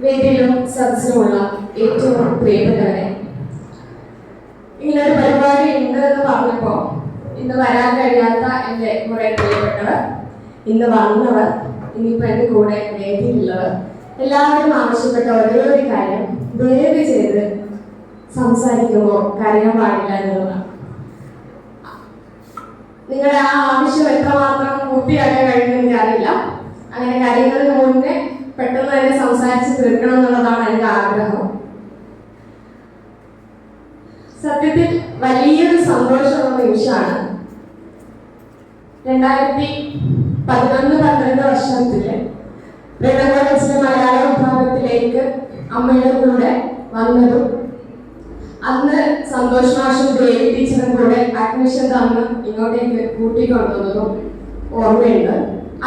വേദിയിലും സദസ്സിലുമുള്ള ഏറ്റവും പ്രിയപ്പെട്ടവരെ, ഇങ്ങനൊരു പരിപാടി ഉണ്ട് എന്ന് പറഞ്ഞപ്പോൾ ഇന്ന് വരാൻ കഴിയാത്ത എൻ്റെ കുറെ പ്രിയപ്പെട്ടവർ, ഇന്ന് വന്നവർ, ഇനിയിപ്പോൾ എൻ്റെ കൂടെ വേദിയിലുള്ളവർ എല്ലാവരും ആവശ്യപ്പെട്ട ഒരേ ഒരു കാര്യം, ദയവ് ചെയ്ത് സംസാരിക്കുമ്പോൾ കരയാൻ പാടില്ല എന്നുള്ളതാണ്. നിങ്ങളുടെ ആ ആവശ്യം എത്രമാത്രം പൂർത്തിയാക്കാൻ കഴിയുമെന്ന് എനിക്കറിയില്ല. അങ്ങനെ കരയുന്നതിന് മുന്നേ പെട്ടെന്ന് തന്നെ സംസാരിച്ച് തീർക്കണം എന്നുള്ളതാണ് എൻ്റെ ആഗ്രഹം. സത്യത്തിൽ വലിയൊരു സന്തോഷമുള്ള നിമിഷമാണ് 2011-12 വർഷത്തില് ബ്രണ്ണൻ കോളേജിലെ മലയാള വിഭാഗത്തിലേക്ക് അമ്മയുടെ കൂടെ വന്നതും അന്ന് സന്തോഷ് മാഷും ദേവി ടീച്ചറും കൂടെ അഡ്മിഷൻ തന്ന് ഇങ്ങോട്ടേക്ക് കൂട്ടിക്കൊണ്ടുവന്നതും ഓർമ്മയുണ്ട്.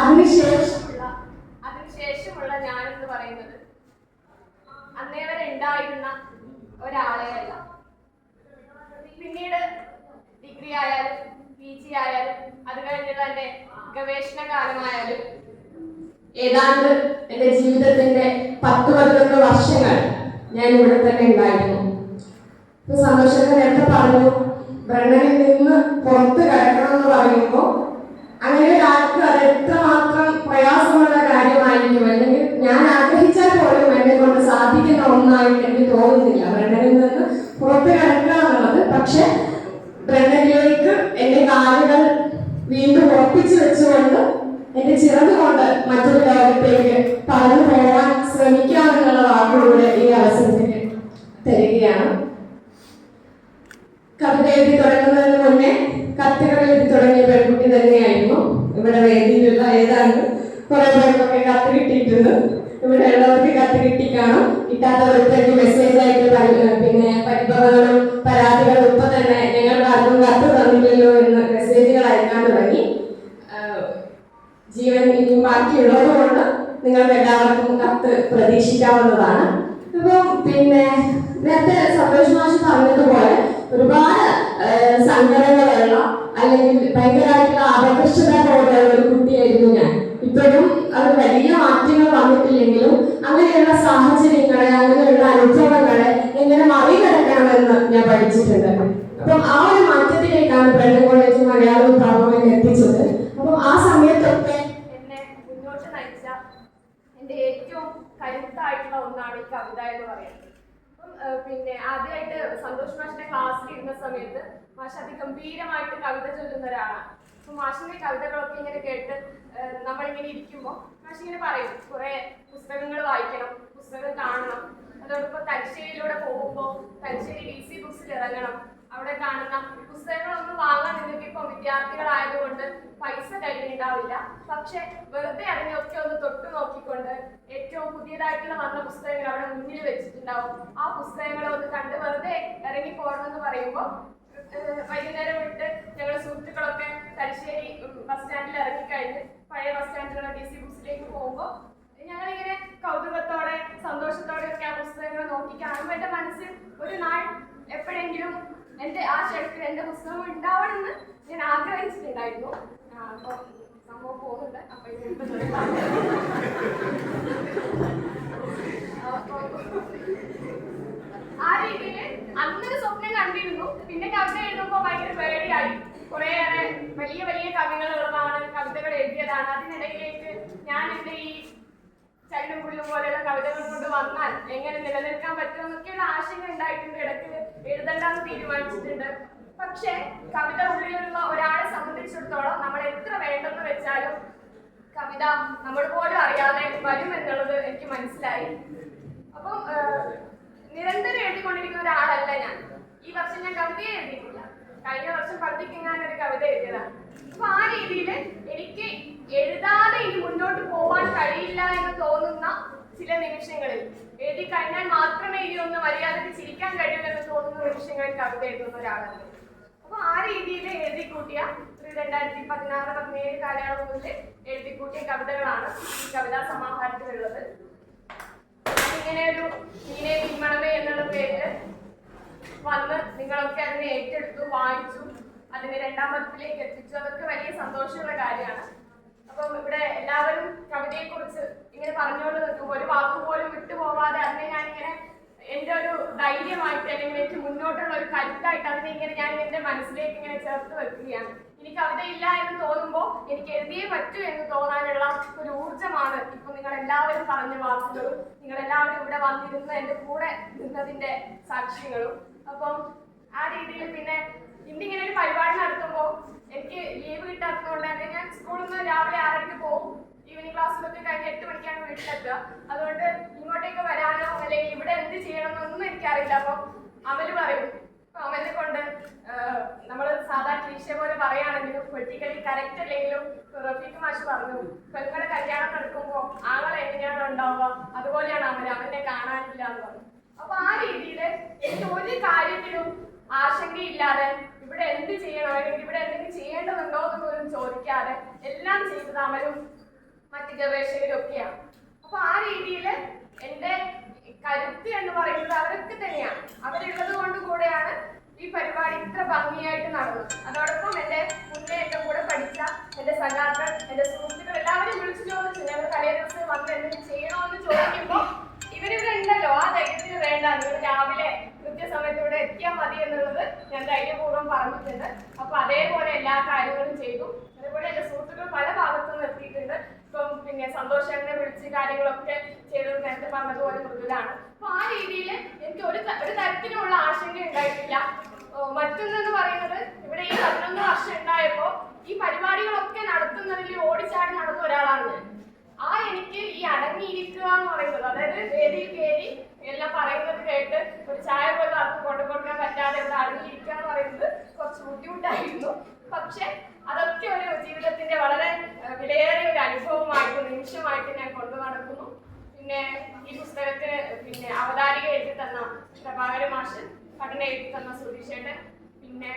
അതിനുശേഷമുള്ള ഞാനെന്ന് പറയുന്നത് അന്നേ വരെ ഉണ്ടായിരുന്ന ഒരാളെയല്ല. പിന്നീട് ഡിഗ്രി ആയാലും PG ആയാലും അത് കഴിഞ്ഞുള്ള എൻ്റെ ഗവേഷണ കാലമായാലും ഏതാണ്ട് എൻ്റെ ജീവിതത്തിന്റെ 10-11 വർഷങ്ങൾ ഞാൻ ഇവിടെ തന്നെ ഉണ്ടായിരുന്നു. ഇപ്പൊ സന്തോഷത്തെ നേരത്തെ പറഞ്ഞു, ബ്രണ്ണനിൽ നിന്ന് പുറത്ത് കിടക്കണം എന്ന് പറയുമ്പോൾ അങ്ങനെ ഒരാൾക്ക് അത് എത്രമാത്രം പ്രയാസമുള്ള കാര്യമായിരിക്കും, അല്ലെങ്കിൽ ഞാൻ ആഗ്രഹിച്ചാൽ പോലും എന്നെ കൊണ്ട് സാധിക്കുന്ന ഒന്നായിട്ട് എനിക്ക് തോന്നുന്നില്ല ബ്രണ്ണനിൽ നിന്ന് പുറത്ത് കിടക്കുക എന്നുള്ളത്. പക്ഷെ ബ്രണ്ണനിലേക്ക് എന്റെ കാലുകൾ വീണ്ടും ഉറപ്പിച്ചു വെച്ചുകൊണ്ട് എന്റെ ചിറക് കൊണ്ട് മറ്റൊരു ലോകത്തേക്ക് പറന്നു പോകാൻ ശ്രമിക്കാമെന്നുള്ള വാക്കുകളുടെ ഈ അവസരത്തിൽ തരികയാണ്. കവിത എഴുതി തുടങ്ങുന്നതിന് മുന്നേ കത്തുകൾ എഴുതി തുടങ്ങിയ പെൺകുട്ടി തന്നെയായിരുന്നു. ഇവിടെ വേദിയിലുള്ള ഏതാണ്ട് കുറെ പേർക്കൊക്കെ കത്ത് കിട്ടിയിട്ടുണ്ട്. ഇവിടെ ഉള്ളവർക്ക് കത്ത് കിട്ടിക്കാണും, കിട്ടാത്തവർക്ക് മെസ്സേജ് ആയിട്ട് പിന്നെ പരിഭവങ്ങളും പരാതികളും ഇപ്പൊ തന്നെ ഞങ്ങൾക്ക് ആർക്കും കത്ത് തന്നില്ലല്ലോ എന്ന് മെസ്സേജുകൾ അയക്കാൻ തുടങ്ങി. ജീവൻ ഇനി ബാക്കിയുള്ളത് കൊണ്ട് നിങ്ങൾക്ക് എല്ലാവർക്കും കത്ത് പ്രതീക്ഷിക്കാവുന്നതാണ്. അപ്പം പിന്നെ നേരത്തെ സന്തോഷ് മാഷ് പറഞ്ഞതുപോലെ ഒരുപാട് സങ്കടങ്ങളുള്ള അല്ലെങ്കിൽ ഭയങ്കരമായിട്ടുള്ള അപകർഷത പോലുള്ള ഒരു കുട്ടിയായിരുന്നു ഞാൻ. ഇപ്പോഴും അത് വലിയ മാറ്റങ്ങൾ വന്നിട്ടില്ലെങ്കിലും അങ്ങനെയുള്ള സാഹചര്യങ്ങളെ, അങ്ങനെയുള്ള അനുഭവങ്ങളെ എങ്ങനെ മറികടക്കണമെന്ന് ഞാൻ പഠിച്ചിട്ടുണ്ട്. അപ്പം ആ ഒരു മാറ്റത്തിലേക്കാണ് ബ്രണ്ണൻ കോളേജ് മലയാള വിഭാഗം എത്തിച്ചത്. അപ്പം ആ സമയത്തൊക്കെ എന്നെ മുന്നോട്ട് നയിച്ച എൻ്റെ ഏറ്റവും കരുത്തായിട്ടുള്ള ഒന്നാണ് ഈ കവിത എന്ന് പറയുന്നത്. പിന്നെ ആദ്യമായിട്ട് സന്തോഷ് മാഷിന്റെ ക്ലാസ്സിൽ ഇരുന്ന സമയത്ത് മാഷ് അതിഗംഭീരമായിട്ട് കവിത ചൊല്ലുന്ന ഒരാളാണ്. അപ്പൊ മാഷിന്റെ കവിതകളൊക്കെ ഇങ്ങനെ കേട്ട് നമ്മളിങ്ങനെ ഇരിക്കുമ്പോൾ മാഷ് ഇങ്ങനെ പറയും, കുറെ പുസ്തകങ്ങൾ വായിക്കണം, പുസ്തകം കാണണം, അതോടൊപ്പം തലശ്ശേരിയിലൂടെ പോകുമ്പോൾ തലശ്ശേരി DC ബുക്സിൽ ഇറങ്ങണം, അവിടെ കാണുന്ന പുസ്തകങ്ങളൊന്നും വാങ്ങാൻ നിങ്ങൾക്ക് ഇപ്പൊ വിദ്യാർത്ഥികളായതുകൊണ്ട് പൈസ കയ്യിലുണ്ടാവില്ല, പക്ഷെ വെറുതെ അതിനെയൊക്കെ ഒന്ന് തൊട്ടു നോക്കിക്കൊണ്ട് ഏറ്റവും പുതിയതായിട്ടുള്ള വന്ന പുസ്തകങ്ങൾ അവിടെ മുന്നിൽ വെച്ചിട്ടുണ്ടാവും. ആ പുസ്തകങ്ങളെ ഒന്ന് കണ്ട് വെറുതെ ഇറങ്ങി പോകണമെന്ന് പറയുമ്പോൾ വൈകുന്നേരം വിട്ട് ഞങ്ങൾ സുഹൃത്തുക്കളൊക്കെ തലശ്ശേരി ബസ് സ്റ്റാൻഡിൽ ഇറങ്ങിക്കഴിഞ്ഞ് പഴയ ബസ് സ്റ്റാൻഡിലുള്ള DC ബുക്സിലേക്ക് പോകുമ്പോൾ ഞങ്ങളിങ്ങനെ കൗതുകത്തോടെ സന്തോഷത്തോടെ ഒക്കെ ആ പുസ്തകങ്ങൾ നോക്കി കാണുമ്പോൾ എൻ്റെ മനസ്സിൽ ഒരു നാൾ എപ്പോഴെങ്കിലും എൻ്റെ ആ ഷെൽഫിൽ എൻ്റെ പുസ്തകം ഉണ്ടാവണമെന്ന് ഞാൻ ആഗ്രഹിച്ചിട്ടുണ്ടായിരുന്നു. അപ്പോൾ സംഭവം പോകുന്നുണ്ട്. അപ്പൊ ആ രീതിയിൽ അന്നൊരു സ്വപ്നം കണ്ടിരുന്നു. പിന്നെ കവിത എഴുതുമ്പോൾ ഭയങ്കര പേടിയായി. കുറേയേറെ വലിയ വലിയ കവികളുള്ളതാണ്, കവിതകൾ എഴുതിയതാണ്. അതിനിടയിലേക്ക് ഞാൻ എൻ്റെ ഈ ചൈനും പുല്ലും പോലെയുള്ള കവിതകൾ കൊണ്ട് വന്നാൽ എങ്ങനെ നിലനിൽക്കാൻ പറ്റുമെന്നൊക്കെയുള്ള ആശങ്ക ഉണ്ടായിട്ടുണ്ട്. ഇടയ്ക്ക് എഴുതണ്ടെന്ന് തീരുമാനിച്ചിട്ടുണ്ട്. പക്ഷെ കവിത ഉള്ളിലുള്ള ഒരാളെ സംബന്ധിച്ചിടത്തോളം നമ്മൾ എത്ര വേണ്ടെന്ന് വെച്ചാലും കവിത നമ്മൾ പോലും അറിയാതെ വരും എന്നുള്ളത് എനിക്ക് മനസ്സിലായി. അപ്പം നിരന്തരം എഴുതിക്കൊണ്ടിരിക്കുന്ന ഒരാളല്ല ഞാൻ. ഈ വർഷം ഞാൻ കവിതയെ എഴുതിയിട്ടില്ല. കഴിഞ്ഞ വർഷം പള്ളിക്ക് ഞാൻ ഒരു കവിത എഴുതിയതാണ്. അപ്പൊ ആ രീതിയിൽ എനിക്ക് എഴുതാതെ ഇനി മുന്നോട്ട് പോകാൻ കഴിയില്ല എന്ന് തോന്നുന്ന ചില നിമിഷങ്ങളിൽ, എഴുതി കഴിഞ്ഞാൽ മാത്രമേ ഇനി ഒന്ന് മര്യാദയ്ക്ക് ചിരിക്കാൻ കഴിയുമെന്ന് തോന്നുന്ന നിമിഷങ്ങളിൽ കവിത എഴുതുന്ന ഒരാളാണ്. അപ്പൊ ആ രീതിയിൽ എഴുതിക്കൂട്ടിയ 2016-17 കാലയളവ് മുതൽ എഴുതിക്കൂട്ടിയ കവിതകളാണ് ഈ കവിതാ സമാഹാരത്തിലുള്ളത്. ഇങ്ങനെ ഒരു മീനെ പിന്മണമേ എന്നുള്ള പേരില് വന്ന് നിങ്ങളൊക്കെ അതിനെ ഏറ്റെടുത്തു, വായിച്ചു, അതിനെ 2ാം പതിപ്പിലേക്ക് എത്തിച്ചു. അതൊക്കെ വലിയ സന്തോഷമുള്ള കാര്യമാണ്. അപ്പം ഇവിടെ എല്ലാവരും കവിതയെക്കുറിച്ച് ഇങ്ങനെ പറഞ്ഞുകൊണ്ട് നിൽക്കുമ്പോൾ ഒരു വാക്കുപോലും വിട്ടുപോകാതെ അതിനെ ഞാനിങ്ങനെ എൻ്റെ ഒരു ധൈര്യമായിട്ട് അല്ലെങ്കിൽ എനിക്ക് മുന്നോട്ടുള്ള ഒരു കരുത്തായിട്ട് അതിനെ ഇങ്ങനെ ഞാൻ എൻ്റെ മനസ്സിലേക്ക് ഇങ്ങനെ ചേർത്ത് വെക്കുകയാണ്. ഇനി കവിതയില്ല എന്ന് തോന്നുമ്പോൾ എനിക്ക് എഴുതിയേ പറ്റൂ എന്ന് തോന്നാനുള്ള ഒരു ഊർജ്ജമാണ് ഇപ്പൊ നിങ്ങൾ എല്ലാവരും പറഞ്ഞ വാക്കുകളും നിങ്ങളെല്ലാവരും ഇവിടെ വന്നിരുന്ന് എൻ്റെ കൂടെ നിന്നതിൻ്റെ സാക്ഷ്യങ്ങളും. അപ്പം ആ രീതിയിൽ പിന്നെ ഇന്നിങ്ങനെ ഒരു പരിപാടി നടത്തുമ്പോൾ എനിക്ക് ലീവ് കിട്ടാത്തതുകൊണ്ട് തന്നെ ഞാൻ സ്കൂളിൽ നിന്ന് രാവിലെ 6:30 പോകും. ഈവനിങ് ക്ലാസ്സിലൊക്കെ കഴിഞ്ഞ് 8 മണിക്കാണ് വീട്ടിലെത്തുക. അതുകൊണ്ട് ഇങ്ങോട്ടേക്ക് വരാനോ അല്ലെങ്കിൽ ഇവിടെ എന്ത് ചെയ്യണമെന്നൊന്നും എനിക്കറിയില്ല. അപ്പം അമല് പറയും. അമലിനെ കൊണ്ട് നമ്മൾ സാധാ ക്ലീശ പോലെ പറയുകയാണെങ്കിലും പൊളിറ്റിക്കലി കറക്റ്റ് അല്ലെങ്കിലും റഫീഖ് മാഷ് പറഞ്ഞു, പെങ്ങളുടെ കല്യാണം നടക്കുമ്പോൾ ആങ്ങളെ എങ്ങനെയാണ് ഉണ്ടാവുക അതുപോലെയാണ് അവനെ കാണാനില്ല എന്ന് പറഞ്ഞു. അപ്പൊ ആ രീതിയിൽ എനിക്ക് ഒരു കാര്യത്തിലും ആശങ്കയില്ലാതെ ഇവിടെ എന്ത് ചെയ്യണോ അല്ലെങ്കിൽ ഇവിടെ എന്തെങ്കിലും ചെയ്യേണ്ടതുണ്ടോ എന്ന് പോലും ചോദിക്കാതെ എല്ലാം ചെയ്തത് അമലും മറ്റ് ഗവേഷകരും ഒക്കെയാണ്. അപ്പൊ ആ രീതിയിൽ എൻ്റെ കരുത്ത് എന്ന് പറയുന്നത് അവരൊക്കെ തന്നെയാണ്. അവരുള്ളത് കൊണ്ട് കൂടെയാണ് ഈ പരിപാടി ഇത്ര ഭംഗിയായിട്ട് നടന്നത്. അതോടൊപ്പം എൻ്റെ മുന്നേ എൻ്റെ കൂടെ പഠിച്ച എൻ്റെ സഖാക്കൾ, എൻ്റെ സുഹൃത്തുക്കൾ എല്ലാവരും വിളിച്ചു ചോദിച്ചു ഞങ്ങൾ തലേ ദിവസം വന്ന് എന്തെങ്കിലും ചെയ്യണമെന്ന് ചോദിക്കുമ്പോൾ ഇവരിവിടെ ഉണ്ടല്ലോ, ആ ധൈര്യത്തിന് വേണ്ട, നിങ്ങൾ രാവിലെ കൃത്യസമയത്ത് ഇവിടെ എത്തിയാൽ മതി എന്നുള്ളത് ഞാൻ ധൈര്യപൂർവ്വം പറഞ്ഞിട്ടുണ്ട്. അപ്പൊ അതേപോലെ എല്ലാ കാര്യങ്ങളും ചെയ്തു. അതേപോലെ എൻ്റെ സുഹൃത്തുക്കൾ പല ഭാഗത്തുനിന്ന് എത്തിയിട്ടുണ്ട്. ഇപ്പം പിന്നെ സന്തോഷനെ വിളിച്ച് കാര്യങ്ങളൊക്കെ ചെയ്തത് നേരത്തെ പറഞ്ഞതുപോലെ മൃദുലാണ്. അപ്പൊ ആ രീതിയിൽ എനിക്ക് ഒരു തരത്തിലുള്ള ആശങ്ക ഉണ്ടായിട്ടില്ല. മറ്റൊന്നെന്ന് പറയുന്നത് ഇവിടെ ഈ 11 വർഷം ഉണ്ടായപ്പോ ഈ പരിപാടികളൊക്കെ നടത്തുന്നതിൽ ഓടിച്ചാടി നടന്ന ഒരാളാണ് ഞാൻ. എനിക്ക് ഈ അടങ്ങിയിരിക്കുക എന്ന് പറയുന്നത്, അതായത് വേദിയിൽ കയറി എല്ലാം പറയുന്നത് കേട്ട് ഒരു ചായ പോലും ആർക്കും കൊണ്ടുകൊടുക്കാൻ പറ്റാതെ ഇവിടെ അടങ്ങിയിരിക്കുക എന്ന് പറയുന്നത് കുറച്ച് ബുദ്ധിമുട്ടായിരുന്നു. പക്ഷെ അതൊക്കെ ഒരു ജീവിതത്തിന്റെ വളരെ വിലയേറിയ ഒരു അനുഭവമായിട്ട് നിമിഷമായിട്ട് ഞാൻ കൊണ്ടു നടക്കുന്നു. പിന്നെ ഈ പുസ്തകത്തിന് പിന്നെ അവതാരിക എഴുതി തന്ന പ്രഭാകര മാഷ്, പഠന എഴുതി തന്ന സുധീഷേട്ടൻ, പിന്നെ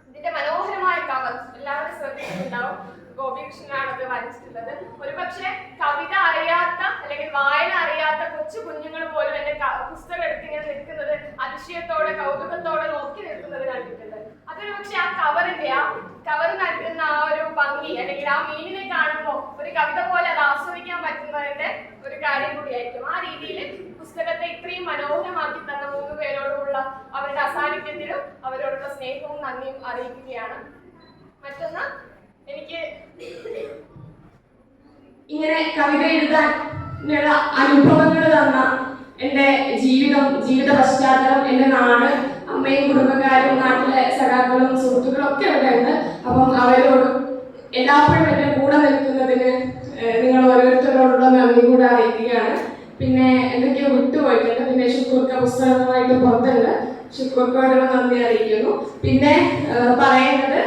ഇതിന്റെ മനോഹരമായ കവർ എല്ലാവരും ശ്രദ്ധിച്ചിട്ടുണ്ടാവും. ഗോപികൃഷ്ണനാണ് അത് വരച്ചിട്ടുള്ളത്. ഒരുപക്ഷെ കവിത അറിയാത്ത അല്ലെങ്കിൽ വായന അറിയാത്ത കൊച്ചു കുഞ്ഞുങ്ങൾ പോലും എന്റെ പുസ്തകം എടുത്തിങ്ങനെ നിൽക്കുന്നത് അതിശയത്തോടെ കൗതുകത്തോടെ നോക്കി നിൽക്കുന്നത് കണ്ടിട്ടുണ്ട്. അതൊരു പക്ഷെ ആ കവർ നൽകുന്ന ആ ഒരു ഭംഗി അല്ലെങ്കിൽ ആ മീനിനെ കാണുമ്പോൾ ഒരു കവിത പോലെ അത് ആസ്വദിക്കാൻ പറ്റുന്നതിന്റെ ഒരു കാര്യം കൂടിയായിരിക്കും. ആ രീതിയിൽ പുസ്തകത്തെ ഇത്രയും മനോഹരമാക്കി തന്ന 3 പേരോടുള്ള അവരുടെ അസാന്നിധ്യത്തിലും അവരോടുള്ള സ്നേഹവും നന്ദിയും അറിയിക്കുകയാണ്. മറ്റൊന്ന്, എനിക്ക് ഇങ്ങനെ കവിത എഴുതാനുള്ള അനുഭവങ്ങൾ തന്ന എൻ്റെ ജീവിത പശ്ചാത്തലം, എൻ്റെ നാട്, അമ്മയും കുടുംബക്കാരും നാട്ടിലെ സഖാക്കളും സുഹൃത്തുക്കളും ഒക്കെ ഇവിടെ ഉണ്ട്. അപ്പം അവരോടും എല്ലാപ്പോഴും എൻ്റെ കൂടെ നിൽക്കുന്നതിന് നിങ്ങൾ ഓരോരുത്തരോടുള്ള നന്ദി കൂടെ അറിയിക്കുകയാണ്. പിന്നെ എന്തൊക്കെയോ വിട്ടുപോയിട്ടുണ്ട്. പിന്നെ ഷുക്കൂർക്ക പുസ്തകങ്ങളായിട്ട് പുറത്തുണ്ട്. ഷുക്കൂർക്കോടുള്ള നന്ദി അറിയിക്കുന്നു. പിന്നെ പറയേണ്ടത്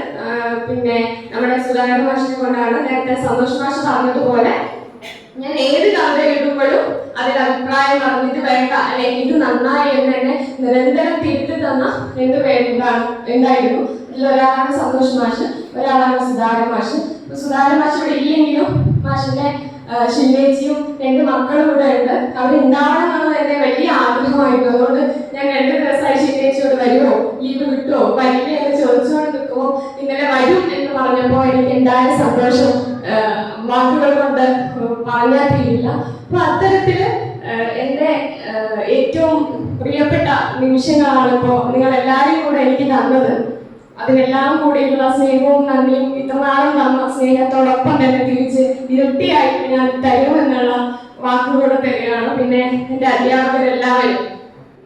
പിന്നെ നമ്മുടെ സുധാകരൻ മാഷിനെ കൊണ്ടാണ്. നേരത്തെ സന്തോഷ് മാഷ് പറഞ്ഞതുപോലെ ഞാൻ ഏത് കവിത എഴുതുമ്പോഴും അതിൽ അഭിപ്രായം പറഞ്ഞിട്ട് വേണ്ട അല്ലെങ്കിൽ ഇത് നന്നായി എന്ന് തന്നെ നിരന്തരം തിരുത്തി തന്ന 2 പേരുണ്ടായിരുന്നു. ഇതിലൊരാളാണ് സന്തോഷ് മാഷ്, ഒരാളാണ് സുധാകരൻ മാഷ്. സുധാകരൻ മാഷ് ഇവിടെ ഇല്ലെങ്കിലും മാഷിന്റെ ശില്ലേച്ചിയും 2 മക്കളും ഇവിടെ ഉണ്ട്. അവരുണ്ടാവണം എന്നുള്ളത് എന്റെ വലിയ ആഗ്രഹമായിരുന്നു. അതുകൊണ്ട് ഞാൻ 2 ദിവസമായി ശില്ലേച്ചിയോട് വരുമോ, ലീവ് കിട്ടുമോ, വരില്ലേ എന്ന് ചോദിച്ചുകൊണ്ട് നിൽക്കുമ്പോൾ ഇന്നലെ വരും എന്ന് പറഞ്ഞപ്പോൾ എനിക്ക് ഉണ്ടായ സന്തോഷം വാക്കുകൾ കൊണ്ട് പറഞ്ഞാൽ തീരില്ല. അപ്പൊ അത്തരത്തില് എന്റെ ഏറ്റവും പ്രിയപ്പെട്ട നിമിഷങ്ങളാണ് ഇപ്പോൾ നിങ്ങൾ എല്ലാവരും കൂടെ എനിക്ക് തന്നത്. അതിനെല്ലാം കൂടിയുള്ള സ്നേഹവും നന്ദിയും ഇത്രനാളും തന്ന സ്നേഹത്തോടൊപ്പം തന്നെ തിരിച്ച് ഇരട്ടിയായിട്ട് ഞാൻ തരുമെന്നുള്ള വാക്കുകൂടെ തരികയാണ്. പിന്നെ എൻ്റെ അധ്യാപകരെല്ലാവരും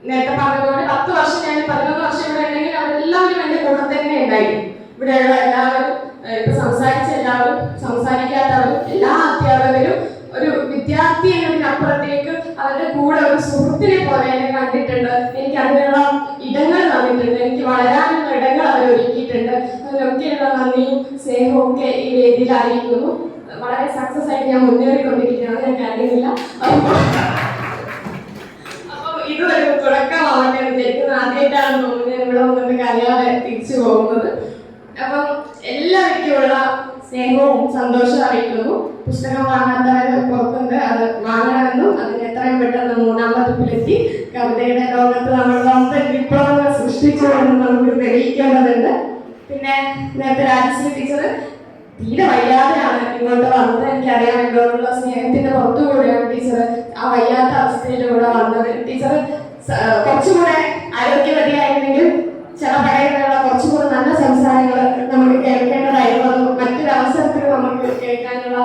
നേരത്തെ പറഞ്ഞതുപോലെ 10 വർഷം ഞാൻ 11 വർഷം ഇവിടെ ഉണ്ടെങ്കിൽ അവരെല്ലാവരും എൻ്റെ കൂടെ തന്നെ ഉണ്ടായിരുന്നു. ഇവിടെയുള്ള എല്ലാവരും, ഇപ്പൊ സംസാരിച്ച എല്ലാവരും, സംസാരിക്കാത്തവരും, എല്ലാ അധ്യാപകരും ഒരു വിദ്യാർത്ഥി എന്നതിനപ്പുറത്തേക്ക് അവരുടെ കൂടെ ഒരു സുഹൃത്തിനെ പോലെ എന്നെ കണ്ടിട്ടുണ്ട്. എനിക്ക് അതിനുള്ള ഇടങ്ങൾ തന്നിട്ടുണ്ട്. എനിക്ക് വളരാനുള്ള ഇടങ്ങൾ അവർ ഒരുക്കിയിട്ടുണ്ട്. അതിനൊക്കെയുള്ള നന്ദിയും സ്നേഹവും ഒക്കെ ഈ വേദിയിൽ അറിയിക്കുന്നു. വളരെ സക്സസ് ആയിട്ട് ഞാൻ മുന്നേറിക്കൊണ്ടിരിക്കുകയാണ്. ഞാൻ കാര്യമില്ല. അപ്പൊ ഇതൊരു തുടക്കമാവട്ടെ എന്ന് വിചാരിക്കുന്നു. ആദ്യമായിട്ടാണ് തോന്നുന്നത് ഞാൻ ഇവിടെ വന്നിട്ട് അറിയാതെ തിരിച്ചു പോകുന്നത്. അപ്പം എല്ലാവർക്കുമുള്ള സ്നേഹവും സന്തോഷവും അറിയിക്കുന്നു. പുസ്തകം വാങ്ങാത്തവർ പുറത്തുണ്ട്, അത് വാങ്ങണമെന്നും അതിന് എത്രയും പെട്ടെന്ന് 3-ാം പതിപ്പിലെത്തി കവിതയുടെ ലോകത്ത് നമ്മൾ വമ്പൻ വിപ്ലവങ്ങൾ സൃഷ്ടിച്ചുവെന്ന് നമുക്ക് തെളിയിക്കേണ്ടതുണ്ട്. പിന്നെ നേരത്തെ രാജശ്രീ ടീച്ചർ തീരെ വയ്യാതെയാണ് ഇങ്ങോട്ട് വന്നത്. എനിക്കറിയാം എന്നോടുള്ള സ്നേഹത്തിന്റെ പുറത്തുകൂടെയാണ് ടീച്ചർ ആ വയ്യാത്ത അവസ്ഥയിലൂടെ വന്നത്. ടീച്ചർ കുറച്ചുകൂടെ ആരോഗ്യവതിയായിരുന്നെങ്കിൽ ചില പടയിലുള്ള കുറച്ചുകൂടെ നല്ല സംസാരങ്ങൾ നമുക്ക് കേൾക്കേണ്ടതായിരുന്നു. അത് മറ്റൊരു അവസരത്തിൽ നമുക്ക് കേൾക്കാനുള്ള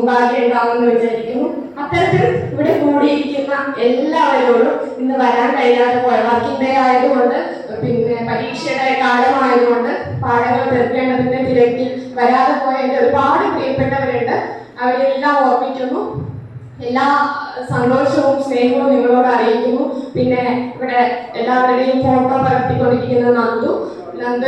ഭാഗ്യം ഉണ്ടാവുമെന്ന് വിചാരിക്കുന്നു. അത്തരത്തിൽ ഇവിടെ കൂടിയിരിക്കുന്ന എല്ലാവരോടും ഇന്ന് വരാൻ കഴിയാതെ പോയ വർക്കിംഗ് ഡേ ആയതുകൊണ്ട്, പിന്നെ പരീക്ഷയുടെ കാലമായതുകൊണ്ട് പാഠങ്ങൾ തീർക്കേണ്ടതിന്റെ തിരക്കിൽ വരാതെ പോയ എൻ്റെ ഒരുപാട് പ്രിയപ്പെട്ടവരുണ്ട്. അവരെല്ലാം ഓർമ്മിക്കുന്നു. എല്ലാ സന്തോഷവും സ്നേഹവും നിങ്ങളോട് അറിയിക്കുന്നു. പിന്നെ ഇവിടെ എല്ലാവരുടെയും ഫോട്ടോ പകർത്തിക്കൊണ്ടിരിക്കുന്ന നന്ദു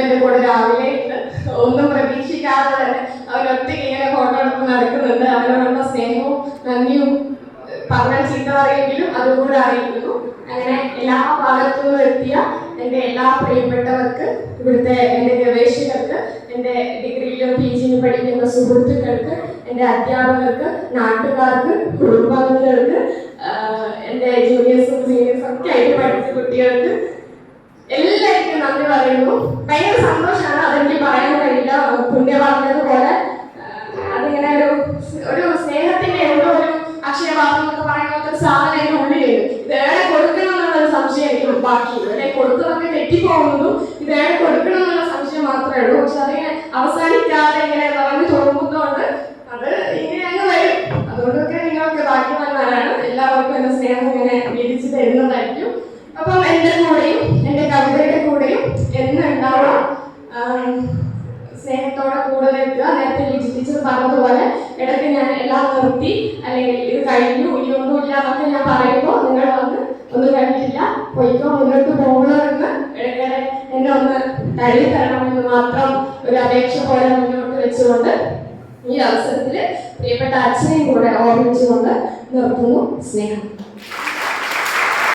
എൻ്റെ കൂടെ രാവിലെ ഉണ്ട്. ഒന്നും പ്രതീക്ഷിക്കാതെ തന്നെ അവരൊറ്റയ്ക്ക് ഇങ്ങനെ ഫോട്ടോ എടുത്ത് നടക്കുന്നുണ്ട്. അവരോടുള്ള സ്നേഹവും നന്ദിയും പറഞ്ഞാൽ ചീത്ത അറിയെങ്കിലും അതുകൂടെ അറിയിക്കുന്നു. അങ്ങനെ എല്ലാ ഭാഗത്തു നിന്നും എത്തിയ എൻ്റെ എല്ലാ പ്രിയപ്പെട്ടവർക്ക്, ഇവിടുത്തെ എൻ്റെ ഗവേഷകർക്ക്, എൻ്റെ ഡിഗ്രിയിലും പി ജിയിലും പഠിക്കുന്ന സുഹൃത്തുക്കൾക്ക്, എൻ്റെ അധ്യാപകർക്ക്, നാട്ടുകാർക്ക്, കുടുംബാംഗങ്ങൾക്ക്, എൻ്റെ ജൂനിയേഴ്സും സീനിയേഴ്സും ഒക്കെ ആയിട്ട് പഠിച്ച കുട്ടികൾക്ക് എല്ലാവർക്കും നന്ദി പറയുന്നു. ഭയങ്കര സന്തോഷമാണ്. അതെനിക്ക് പറയാൻ കഴിയില്ല. പുണ്യ പറഞ്ഞതുപോലെ അതിങ്ങനെ ഒരു സ്നേഹത്തിന്റെ എന്തോ ഒരു അക്ഷയവാദം എന്നൊക്കെ പറയുന്ന ഒരു സാധനം അതിന്റെ ഉള്ളിലുണ്ട്. ഇതേടെ കൊടുക്കണം എന്നുള്ളൊരു സംശയം എനിക്ക് ബാക്കിയുള്ളൂ. അല്ലെ കൊടുത്തതൊക്കെ തെറ്റിപ്പോകുന്നതും ഇതേടെ കൊടുക്കണം എന്നുള്ള സംശയം മാത്രമേ ഉള്ളൂ. പക്ഷെ അതിങ്ങനെ അവസാനിക്കാതെ ഇങ്ങനെ നിറഞ്ഞു തുടങ്ങുന്നതുകൊണ്ട് അത് ഇങ്ങനെ അങ്ങ് വരും. അതുകൊണ്ടൊക്കെ നിങ്ങൾക്ക് ഭാഗ്യവാന്മാരാണ്. എല്ലാവർക്കും എന്റെ സ്നേഹം ഇങ്ങനെ വീതിച്ചു തരുന്നതായിരിക്കും. അപ്പം എൻ്റെ കൂടെയും എൻ്റെ കവിതയുടെ കൂടെയും എന്ന് ഉണ്ടാവുക സ്നേഹത്തോടെ കൂടെ നിൽക്കുക. നേരത്തെ ടീച്ചർ പറഞ്ഞതുപോലെ ഇടയ്ക്ക് ഞാൻ എല്ലാം നിർത്തി അല്ലെങ്കിൽ ഇത് കഴിഞ്ഞു ഇനി ഒന്നുമില്ല എന്നൊക്കെ ഞാൻ പറയുമ്പോൾ നിങ്ങൾ വന്ന് ഒന്നും കഴിഞ്ഞിട്ടില്ല, പൊയ്ക്കോ, മുന്നോട്ട് പോകണമെന്ന് ഇടയ്ക്കിടെ എന്നെ ഒന്ന് തള്ളി തരണമെന്ന് മാത്രം ഒരു അപേക്ഷ പോലെ മുന്നോട്ട് വെച്ചുകൊണ്ട് ഈ അവസരത്തിൽ പ്രിയപ്പെട്ട അച്ഛനെയും കൂടെ ഓർമ്മിച്ചുകൊണ്ട് നിർത്തുന്നു. സ്നേഹം.